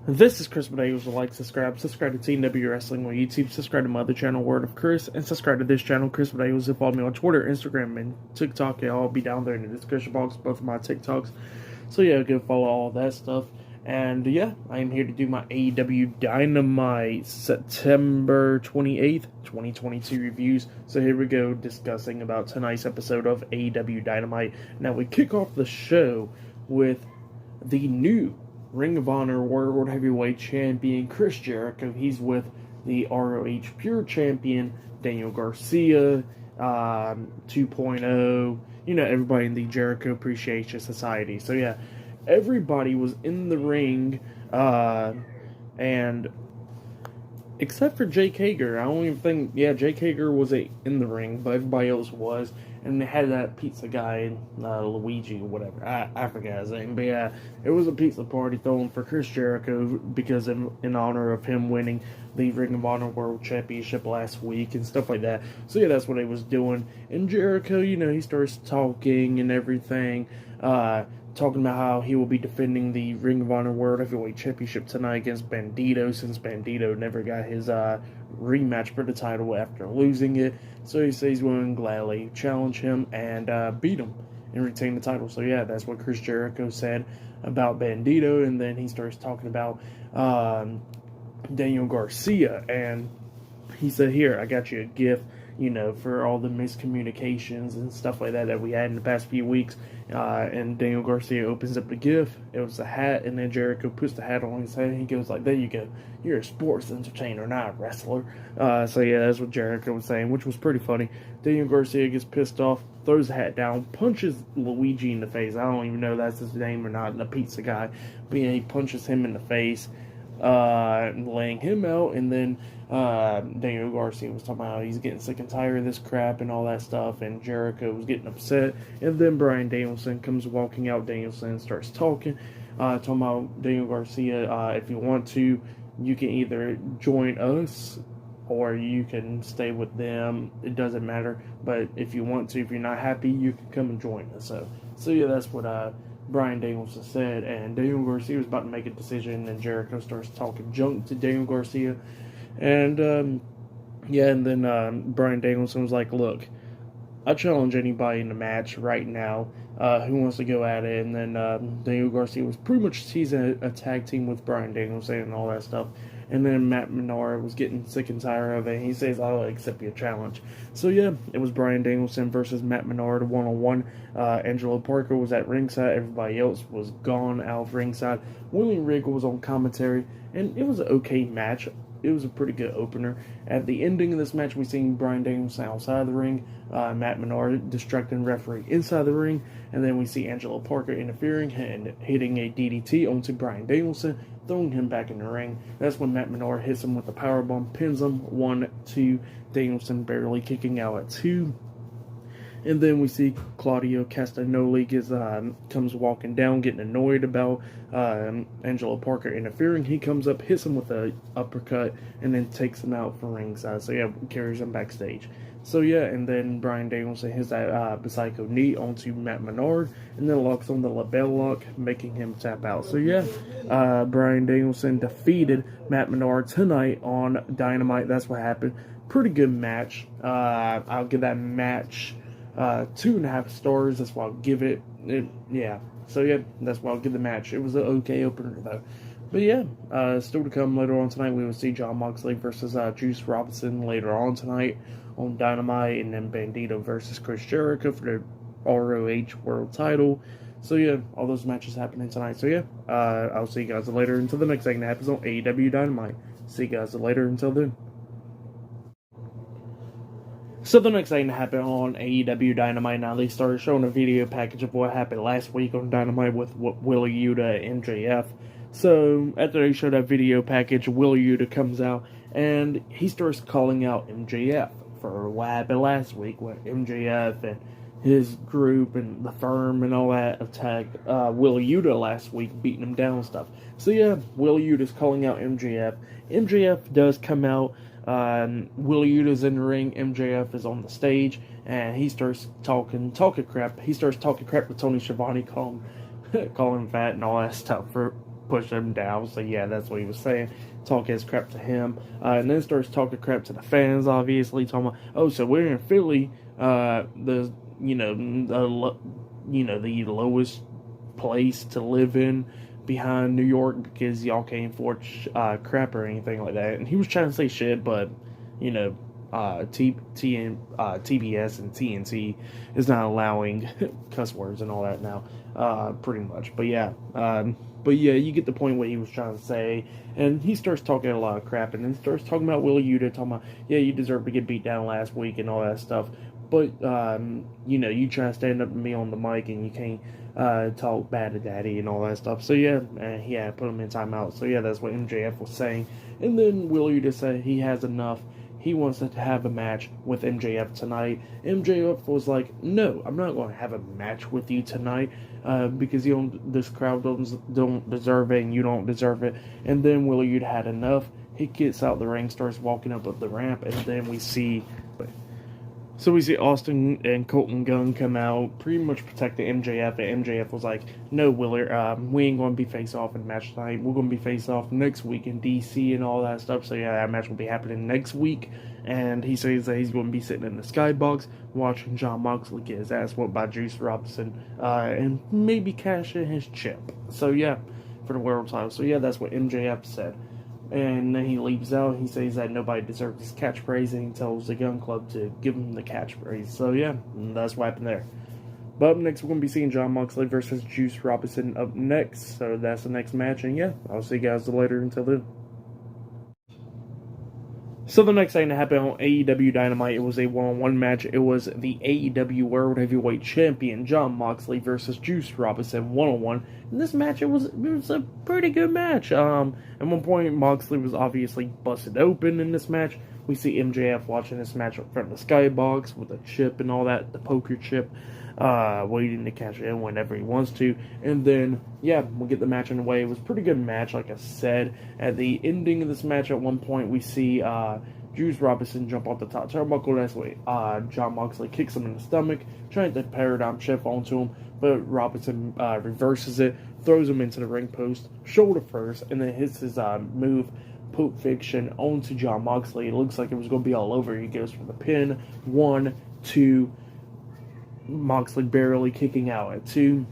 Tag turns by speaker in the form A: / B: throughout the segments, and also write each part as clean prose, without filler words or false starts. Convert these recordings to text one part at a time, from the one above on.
A: This is Chris Bandido. Like, subscribe to TNW Wrestling on YouTube, subscribe to my other channel, Word of Chris, and subscribe to this channel, Chris Bandido. Follow me on Twitter, Instagram, and TikTok. It'll all be down there in the description box, both of my TikToks. So yeah, go follow all that stuff. And yeah, I am here to do my AEW Dynamite September 28th, 2022 reviews. So here we go, discussing about tonight's episode of AEW Dynamite. Now we kick off the show with the new Ring of Honor World Heavyweight Champion Chris Jericho. He's with the ROH Pure Champion Daniel Garcia, 2.0, everybody in the Jericho Appreciation Society. So yeah, everybody was in the ring, and except for Jake Hager. I don't even think, Jake Hager was in the ring, but everybody else was. And they had that pizza guy, Luigi or whatever. I forgot his name. But yeah, it was a pizza party thrown for Chris Jericho because in honor of him winning the Ring of Honor World Championship last week and stuff like that. So yeah, that's what he was doing. And Jericho, he starts talking and everything. Talking about how he will be defending the Ring of Honor World Heavyweight Championship tonight against Bandido, since Bandido never got his rematch for the title after losing it. So he says he's willing to gladly challenge him and beat him and retain the title. So yeah, that's what Chris Jericho said about Bandido. And then he starts talking about Daniel Garcia, and he said, "Here, I got you a gift, for all the miscommunications and stuff like that we had in the past few weeks." And Daniel Garcia opens up the gift. It was a hat, and then Jericho puts the hat on his head, and he goes like, "There you go. You're a sports entertainer, not a wrestler." So yeah, that's what Jericho was saying, which was pretty funny. Daniel Garcia gets pissed off, throws the hat down, punches Luigi in the face. I don't even know if that's his name or not, the pizza guy. But yeah, he punches him in the face, laying him out. And then Daniel Garcia was talking about how he's getting sick and tired of this crap and all that stuff, and Jericho was getting upset. And then Bryan Danielson comes walking out. Danielson starts talking about Daniel Garcia. If you want to, you can either join us or you can stay with them. It doesn't matter. But if you want to, if you're not happy, you can come and join us. So yeah, that's what Bryan Danielson said. And Daniel Garcia was about to make a decision, and Jericho starts talking junk to Daniel Garcia. And and then Bryan Danielson was like, "Look, I challenge anybody in the match right now who wants to go at it." And then Daniel Garcia was pretty much teasing a tag team with Bryan Danielson and all that stuff. And then Matt Menard was getting sick and tired of it. He says, "I'll accept your challenge." So yeah, it was Bryan Danielson versus Matt Menard 1-on-1. Angelo Parker was at ringside. Everybody else was gone out of ringside. William Regal was on commentary, and it was an okay match. It was a pretty good opener. At the ending of this match, we seen Bryan Danielson outside the ring, Matt Menard distracting referee inside the ring, and then we see Angelo Parker interfering and hitting a DDT onto Bryan Danielson, throwing him back in the ring. That's when Matt Menard hits him with the powerbomb, pins him 1-2. Danielson barely kicking out at 2. And then we see Claudio Castagnoli comes walking down, getting annoyed about Angelo Parker interfering. He comes up, hits him with an uppercut, and then takes him out from ringside. So yeah, carries him backstage. So yeah, and then Bryan Danielson hits that Psycho knee onto Matt Menard, and then locks on the label lock, making him tap out. So yeah, Bryan Danielson defeated Matt Menard tonight on Dynamite. That's what happened. Pretty good match. I'll give that match 2.5 stars. That's why I'll give it. So yeah, that's why I'll give the match. It was an okay opener though. But yeah, still to come later on tonight, we will see Jon Moxley versus Juice Robinson later on tonight on Dynamite, and then Bandido versus Chris Jericho for the ROH World Title. So yeah, all those matches happening tonight. So yeah, I'll see you guys later until the next thing that happens on AEW Dynamite. See you guys later until then. So the next thing that happened on AEW Dynamite, now they started showing a video package of what happened last week on Dynamite with Wheeler Yuta and MJF. So after they show that video package, Wheeler Yuta comes out and he starts calling out MJF for what happened last week when MJF and his group and the firm and all that attacked Wheeler Yuta last week, beating him down and stuff. So yeah, Wheeler Yuta's calling out MJF. MJF does come out. Wheeler Yuta's in the ring. MJF is on the stage, and he starts talking crap. He starts talking crap with Tony Schiavone, calling him fat and all that stuff for push him down. So yeah, that's what he was saying. Talk his crap to him, and then starts talking crap to the fans. Obviously, talking about, oh, so we're in Philly, the the lowest place to live in behind New York because y'all can't afford crap or anything like that. And he was trying to say shit, but TBS and TNT is not allowing cuss words and all that now, pretty much. But yeah, you get the point what he was trying to say, and he starts talking a lot of crap, and then starts talking about Wheeler Yuta, talking about, yeah, you deserve to get beat down last week and all that stuff, but you try to stand up to me on the mic and you can't talk bad to Daddy and all that stuff. So yeah, put him in timeout. So yeah, that's what MJF was saying, and then Wheeler Yuta said he has enough. He wants to have a match with MJF tonight. MJF was like, no, I'm not going to have a match with you tonight because this crowd don't deserve it and you don't deserve it. And then Wheeler Yuta had enough. He gets out the ring, starts walking up the ramp, and then we see Austin and Colton Gunn come out, pretty much protect the MJF, and MJF was like, no, Wheeler, we ain't going to be face-off in the match tonight. We're going to be face-off next week in DC and all that stuff. So yeah, that match will be happening next week. And he says that he's going to be sitting in the skybox watching Jon Moxley get his ass whooped by Juice Robinson and maybe cash in his chip. So yeah, for the world title. So yeah, that's what MJF said. And then he leaves out. He says that nobody deserves his catchphrase, and he tells the Gun Club to give him the catchphrase. So yeah, that's what happened there. But up next, we're going to be seeing Jon Moxley versus Juice Robinson up next. So that's the next match. And yeah, I'll see you guys later. Until then. So the next thing that happened on AEW Dynamite, it was a one-on-one match. It was the AEW World Heavyweight Champion Jon Moxley versus Juice Robinson one-on-one. In this match, it was a pretty good match. At one point, Moxley was obviously busted open in this match. We see MJF watching this match in front of the skybox with a chip and all that, the poker chip, waiting to cash it in whenever he wants to. And then, yeah, we'll get the match in the way. It was a pretty good match, like I said. At the ending of this match, at one point, we see Juice Robinson jump off the top turnbuckle. That's way Jon Moxley kicks him in the stomach, trying to paradigm shift onto him, but Robinson reverses it, throws him into the ring post, shoulder first, and then hits his move, Pulp Fiction, onto Jon Moxley. It looks like it was going to be all over. He goes for the pin. 1, 2, Moxley barely kicking out at 2.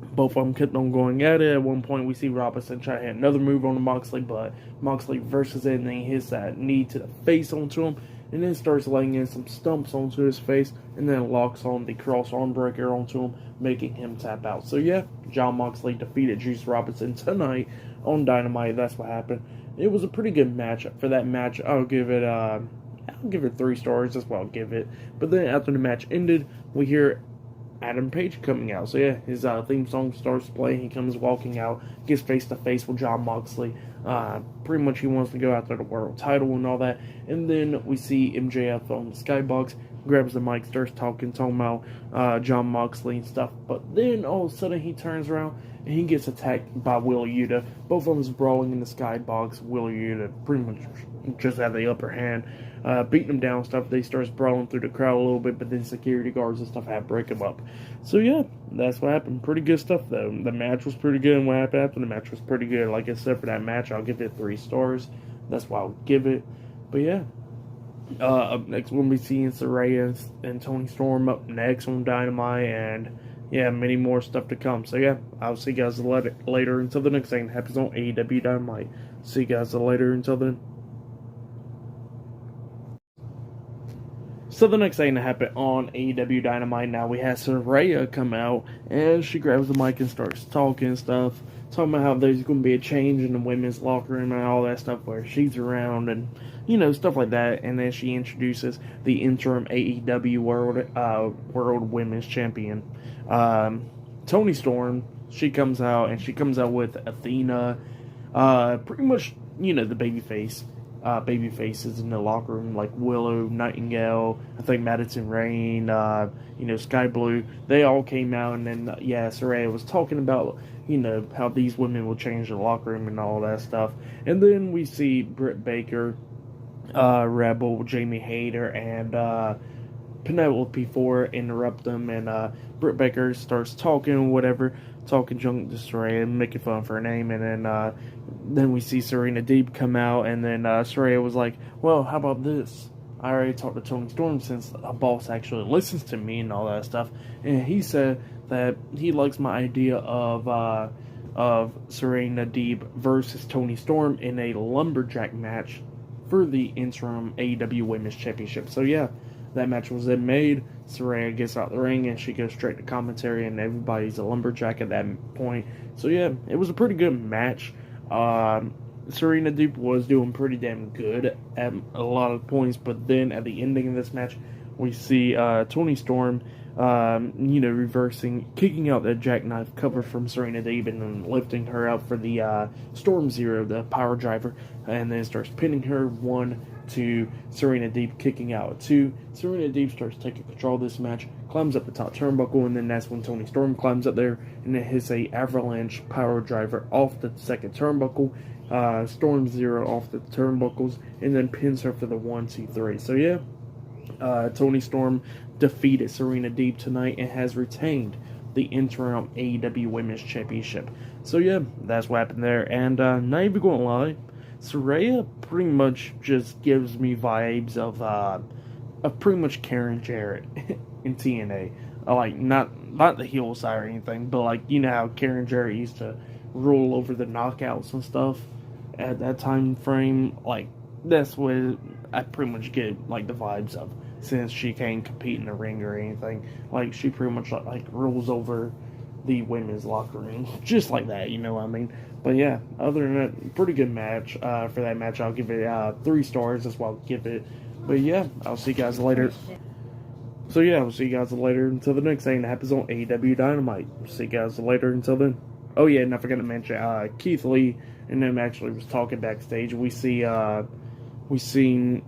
A: Both of them kept on going at it. At one point, we see Robinson try to hit another move on Moxley, but Moxley reverses it, and then he hits that knee to the face onto him, and then starts laying in some stumps onto his face, and then locks on the cross arm breaker onto him, making him tap out. So yeah, Jon Moxley defeated Juice Robinson tonight on Dynamite. That's what happened. It was a pretty good match. For that match, I'll give it 3 stars. That's what I'll give it. But then after the match ended, we hear Adam Page coming out. So yeah, his theme song starts playing. He comes walking out, gets face to face with Jon Moxley. Pretty much he wants to go after the world title and all that. And then we see MJF on the skybox, grabs the mic, starts talking about Jon Moxley and stuff. But then all of a sudden he turns around and he gets attacked by Wheeler Yuta. Both of them brawling in the skybox. Wheeler Yuta pretty much just had the upper hand, beating them down and stuff. They start brawling through the crowd a little bit, but then security guards and stuff had to break them up. So yeah, that's what happened. Pretty good stuff though. The match was pretty good, and what happened after the match was pretty good. Like I said, for that match, I'll give it 3 stars. That's why I'll give it. But yeah. Up next, we'll be seeing Serena and Toni Storm up next on Dynamite, and yeah, many more stuff to come. So yeah, I'll see you guys later until the next thing that happens on AEW Dynamite. See you guys later until then. So the next thing that happened on AEW Dynamite, now we had Serena come out, and she grabs the mic and starts talking stuff, talking about how there's going to be a change in the women's locker room and all that stuff where she's around and, stuff like that. And then she introduces the interim AEW World Women's Champion, Toni Storm. She comes out, and she comes out with Athena, pretty much, the babyface. Baby faces in the locker room like Willow, Nightingale, I think Madison Rain, Sky Blue. They all came out, and then Saraya was talking about how these women will change the locker room and all that stuff. And then we see Britt Baker, Rebel, Jamie Hayter, and Penelope Ford interrupt them, and Britt Baker starts talking, whatever, talking junk to Saraya, making fun of her name, and then we see Serena Deeb come out, and then Saraya was like, well, how about this? I already talked to Tony Storm since a boss actually listens to me and all that stuff, and he said that he likes my idea of Serena Deeb versus Tony Storm in a LumberJack match for the interim AEW Women's Championship. So yeah, that match was then made. Saraya gets out the ring and she goes straight to commentary, and everybody's a LumberJack at that point. So yeah, it was a pretty good match. Serena Deeb was doing pretty damn good at a lot of points, but then at the ending of this match, we see Tony Storm, reversing, kicking out that jackknife cover from Serena Deeb, and then lifting her out for the Storm Zero, the power driver, and then starts pinning her 1, 2, Serena Deeb kicking out at 2. Serena Deeb starts taking control of this match, climbs up the top turnbuckle, and then that's when Tony Storm climbs up there, and then hits a avalanche power driver off the second turnbuckle, Storm Zero off the turnbuckles, and then pins her for the 1, 2, 3. So yeah, Tony Storm defeated Serena Deeb tonight and has retained the interim AEW Women's Championship. So yeah, that's what happened there. And not even going to lie, Saraya pretty much just gives me vibes of pretty much Karen Jarrett in TNA. Like not the heel side or anything, but like, you know how Karen Jarrett used to roll over the knockouts and stuff at that time frame. Like, that's what I pretty much get like the vibes of, since she can't compete in the ring or anything. Like, she pretty much like rolls over the women's locker room just like that, you know what I mean? But yeah, other than that, pretty good match. For that match, I'll give it 3 stars. That's what I'll give it. But yeah, I'll see you guys later. So yeah, I'll see you guys later until the next thing that happens on AEW Dynamite. See you guys later until then. Oh yeah, and I forgot to mention, Keith Lee and them actually was talking backstage. We seen,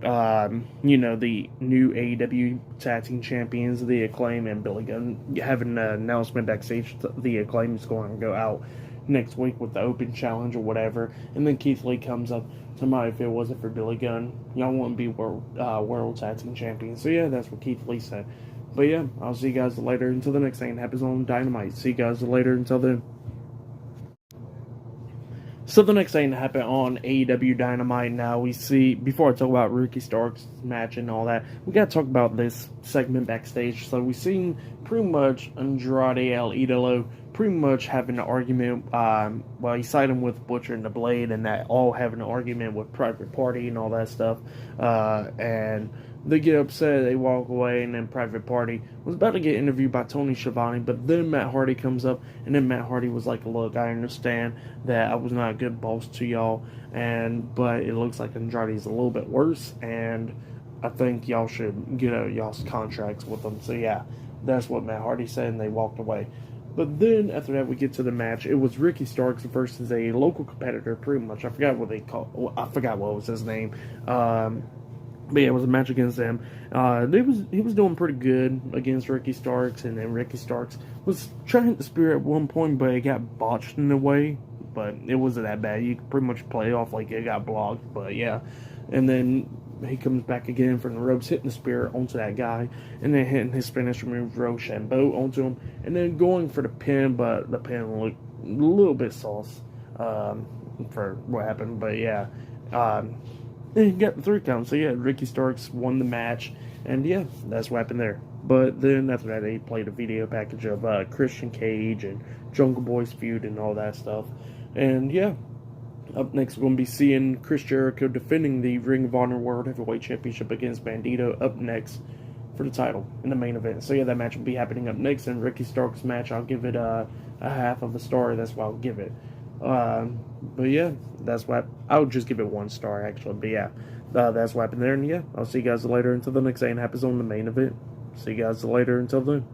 A: the new AEW Tag Team Champions, The Acclaim, and Billy Gunn having an announcement backstage. The Acclaim is going to go out next week with the Open Challenge or whatever. And then Keith Lee comes up, somebody, if it wasn't for Billy Gunn, y'all wouldn't be World Tag Team Champions. So yeah, that's what Keith Lee said. But yeah, I'll see you guys later until the next thing that happens on Dynamite. See you guys later until then. So the next thing that happened on AEW Dynamite, now we see, before I talk about Ricky Stark's match and all that, we gotta talk about this segment backstage. So we seen pretty much Andrade El Idolo pretty much having an argument, he sided him with Butcher and the Blade, and that all having an argument with Private Party and all that stuff, and they get upset, they walk away, and then Private Party was about to get interviewed by Tony Schiavone, but then Matt Hardy comes up, and then Matt Hardy was like, look, I understand that I was not a good boss to y'all, but it looks like Andrade's a little bit worse, and I think y'all should get out y'all's contracts with them. So yeah, that's what Matt Hardy said, and they walked away. But then, after that, we get to the match. It was Ricky Starks versus a local competitor, pretty much. I forgot what was his name. But yeah, it was a match against them. He was doing pretty good against Ricky Starks, and then Ricky Starks was trying to hit the spear at one point, but it got botched in a way. But it wasn't that bad. You could pretty much play it off like it got blocked. But yeah, and then he comes back again from the ropes, hitting the spear onto that guy, and then hitting his finisher move, Rochambeau, onto him, and then going for the pin, but the pin looked a little bit sauce for what happened. But yeah, and he got the 3 count. So yeah, Ricky Starks won the match, and yeah, that's what happened there. But then after that, they played a video package of Christian Cage and Jungle Boy's feud and all that stuff. And yeah, up next we're going to be seeing Chris Jericho defending the Ring of Honor World Heavyweight Championship against Bandido up next for the title in the main event. So yeah, that match will be happening up next. And Ricky Stark's match, I'll give it a half of a star. That's what I'll give it. But yeah, that's what I'll just give it 1 star actually. But yeah, that's what happened there. And yeah, I'll see you guys later until the next thing happens on the main event. See you guys later until then.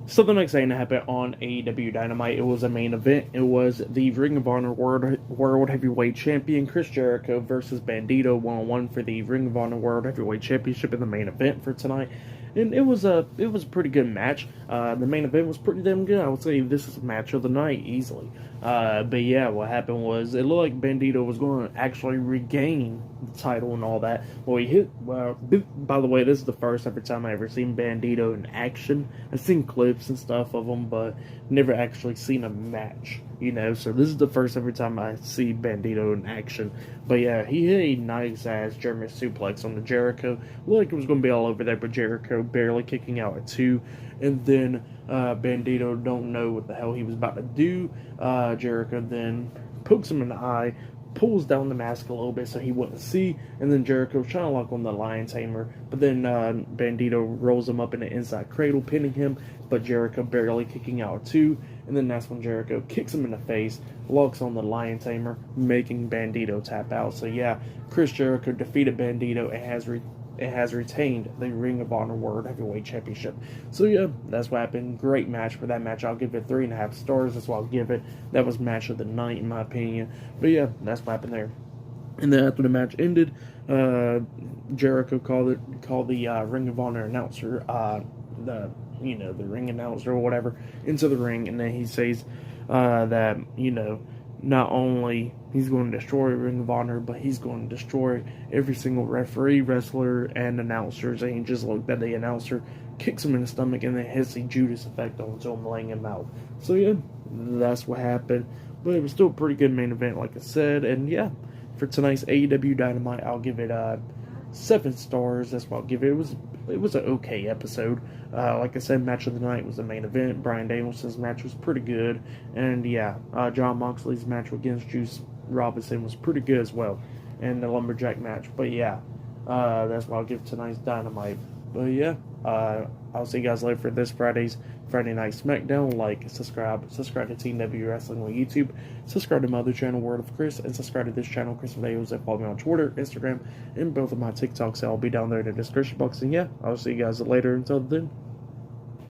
A: So the next thing that happened on AEW Dynamite, it was a main event. It was the Ring of Honor World Heavyweight Champion Chris Jericho versus Bandido 1-on-1 for the Ring of Honor World Heavyweight Championship in the main event for tonight. and it was a pretty good match. The main event was pretty damn good. I would say this is a match of the night easily. But yeah, what happened was it looked like Bandido was going to actually regain the title and all that. Well, he hit. Well, by the way, this is the first ever time I ever seen Bandido in action. I've seen clips and stuff of him, but never actually seen a match. So this is the first ever time I see Bandido in action. But yeah, he hit a nice ass German suplex on the Jericho. Looked like it was going to be all over there, but Jericho barely kicking out at 2. And then Bandido don't know what the hell he was about to do. Jericho then pokes him in the eye, pulls down the mask a little bit so he wouldn't see, and then Jericho's trying to lock on the lion tamer, but then Bandido rolls him up in the inside cradle, pinning him, but Jericho barely kicking out too, and then that's when Jericho kicks him in the face, locks on the lion tamer, making Bandido tap out. So yeah, Chris Jericho defeated Bandido and has retained the Ring of Honor World Heavyweight Championship. So yeah, that's what happened. Great match. For that match, I'll give it 3.5 stars. That's what I'll give it. That was match of the night, in my opinion. But yeah, that's what happened there. And then after the match ended, Jericho called the Ring of Honor announcer, the ring announcer or whatever, into the ring, and then he says that not only he's going to destroy Ring of Honor, but he's going to destroy every single referee, wrestler, and announcers. And he just looked at the announcer, kicks him in the stomach, and then hits the Judas effect onto him, laying him out. So yeah, that's what happened. But it was still a pretty good main event, like I said. And yeah, for tonight's AEW Dynamite, I'll give it 7 stars. That's what I'll give it. It was an okay episode. Like I said, match of the night was the main event. Bryan Danielson's match was pretty good. And yeah, John Moxley's match against Juice Robinson was pretty good as well. And the LumberJack match. But yeah, that's what I'll give tonight's Dynamite. But yeah, I'll see you guys later for this Friday Night SmackDown. Like, subscribe to Team W Wrestling on YouTube. Subscribe to my other channel, Word of Chris, and subscribe to this channel, Chris Videos, and follow me on Twitter, Instagram, and both of my TikToks. I'll be down there in the description box. And yeah, I'll see you guys later. Until then.